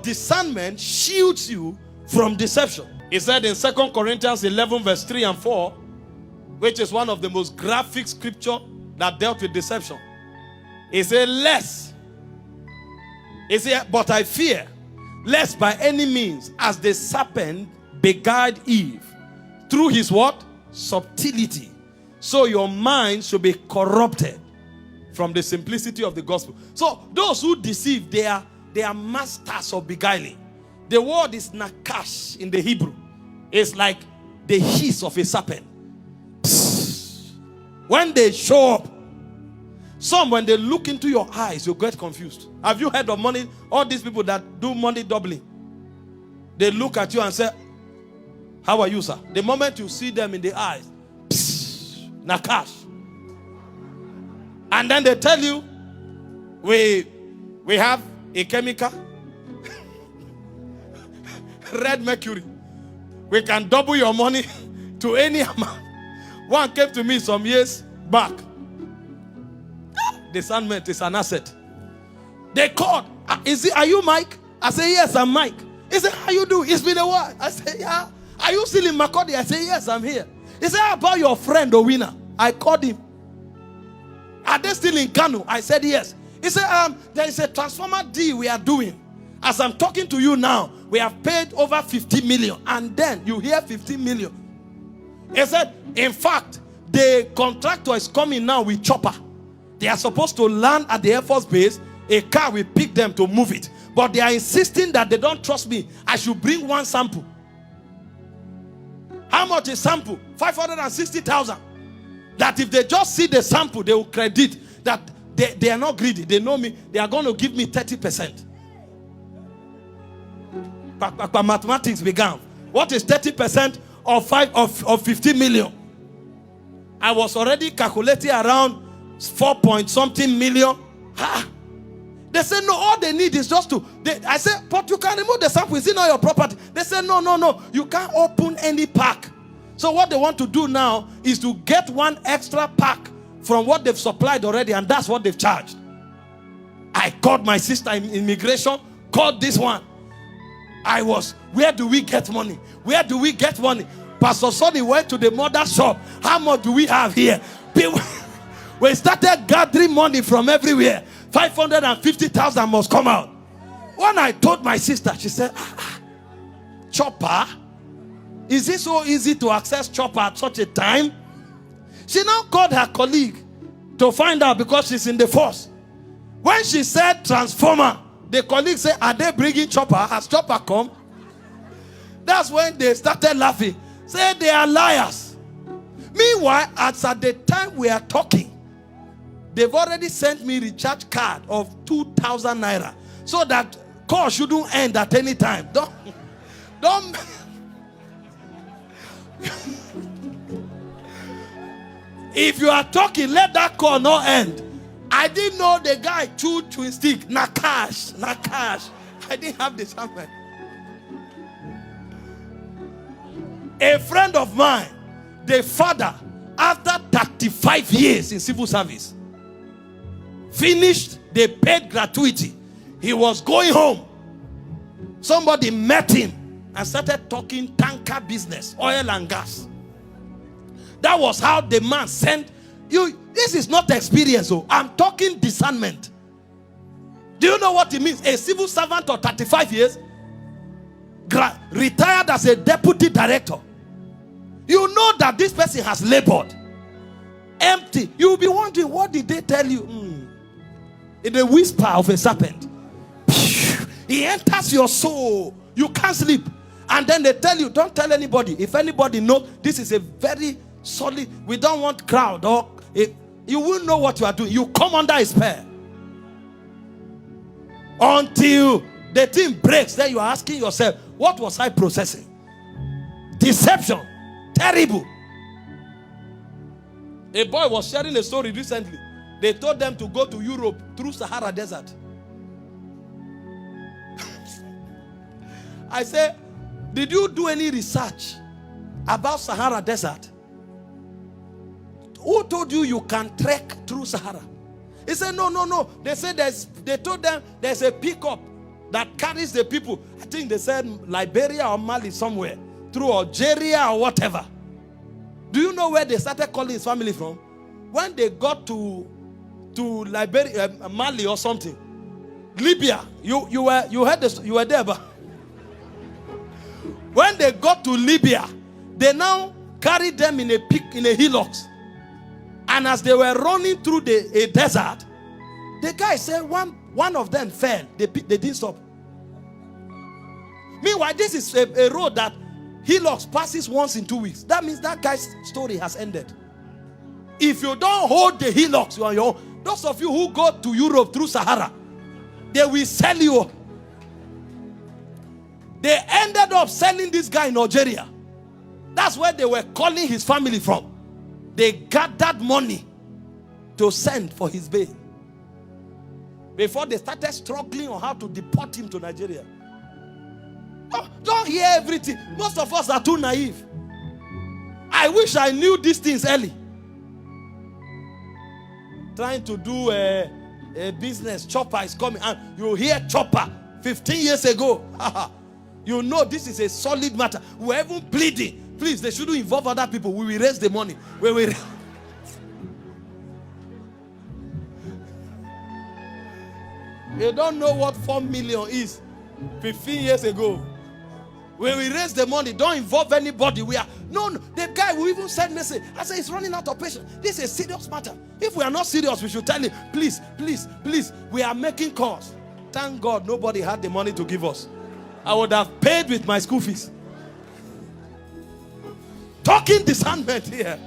discernment shields you from deception. He said in 2 Corinthians 11 verse 3 and 4, which is one of the most graphic scripture that dealt with deception. He said, lest, he said, but I fear, lest by any means, as the serpent beguiled Eve through his what? Subtlety. So your mind should be corrupted from the simplicity of the gospel. So those who deceive, they are masters of beguiling. The word is nakash in the Hebrew. It's like the hiss of a serpent. Psst. When they show up, some, when they look into your eyes, you get confused. Have you heard of money? All these people that do money doubling, they look at you and say, how are you, sir? The moment you see them in the eyes, psst, nakash. And then they tell you, we have a chemical, red mercury. We can double your money to any amount. One came to me some years back. Discernment is an asset. They called. Are you Mike? I say, yes, I'm Mike. He said, how you do? It's been a while. I say, yeah. Are you still in Makodi? I say, yes, I'm here. He said, how about your friend Owina? I called him. Are they still in Kano? I said, yes. He said, there is a transformer deal we are doing. As I'm talking to you now, we have paid over 50 million. And then you hear 15 million. He said, in fact, the contractor is coming now with chopper. They are supposed to land at the Air Force base. A car will pick them to move it. But they are insisting that they don't trust me. I should bring one sample. How much is sample? 560,000. That if they just see the sample, they will credit. That they are not greedy. They know me. They are going to give me 30%. Mathematics began. What is 30% of 50 million? I was already calculating around 4-point-something million. They said, no, all they need is just to. I said, but you can remove the sample. Is it not your property? They said, no. You can't open any pack. So what they want to do now is to get one extra pack from what they've supplied already, and that's what they've charged. I called my sister in immigration, called this one. Where do we get money? Where do we get money? Pastor Sonny went to the mother shop. How much do we have here? We started gathering money from everywhere. 550,000 must come out. When I told my sister, she said, chopper? Is it so easy to access chopper at such a time? She now called her colleague to find out because she's in the force. When she said transformer, the colleague said, are they bringing chopper? Has chopper come? That's when they started laughing. Say they are liars. Meanwhile, as at the time we are talking, they've already sent me recharge card of 2,000 naira so that call shouldn't end at any time. Don't. If you are talking, let that call not end. I didn't know the guy chewed chewing stick. Nakash. I didn't have this happen. A friend of mine, the father, after 35 years in civil service, finished, they paid gratuity. He was going home. Somebody met him and started talking tanker business, oil and gas. That was how the man sent you. This is not experience. Oh. I'm talking discernment. Do you know what it means? A civil servant of 35 years, retired as a deputy director. You know that this person has labored. Empty. You will be wondering, what did they tell you? In the whisper of a serpent. He enters your soul. You can't sleep. And then they tell you, don't tell anybody. If anybody knows, this is a very solid, we don't want crowd. Or you will know what you are doing. You come under his spell. Until the thing breaks, then you are asking yourself, what was I processing? Deception. Terrible. A boy was sharing a story recently. They told them to go to Europe through Sahara Desert. I said, did you do any research about Sahara Desert? Who told you you can trek through Sahara? He said, no. They said they told them there's a pickup that carries the people. I think they said Liberia or Mali somewhere, through Algeria or whatever. Do you know where they started calling his family from? When they got to Liberia, Mali or something, Libya. You heard this, you were there, but when they got to Libya, they now carried them in a hillocks. And as they were running through a desert, the guy said one of them fell. They didn't stop. Meanwhile, this is a road that hillocks passes once in 2 weeks. That means that guy's story has ended. If you don't hold the hillocks, you are your own. Those of you who go to Europe through Sahara, they will sell you. They ended up selling this guy in Algeria. That's where they were calling his family from. They gathered money to send for his bail before they started struggling on how to deport him to Nigeria. Don't hear everything. Most of us are too naive. I wish I knew these things early. Trying to do a business, chopper is coming, and you hear chopper 15 years ago. You know this is a solid matter. We're even pleading. Please, they shouldn't involve other people. We will raise the money. We will. You don't know what 4 million is 15 years ago. We will raise the money. Don't involve anybody. No. The guy will even send message. I say he's running out of patience. This is a serious matter. If we are not serious, we should tell him, please, please, please. We are making calls. Thank God nobody had the money to give us. I would have paid with my school fees. Talking discernment here.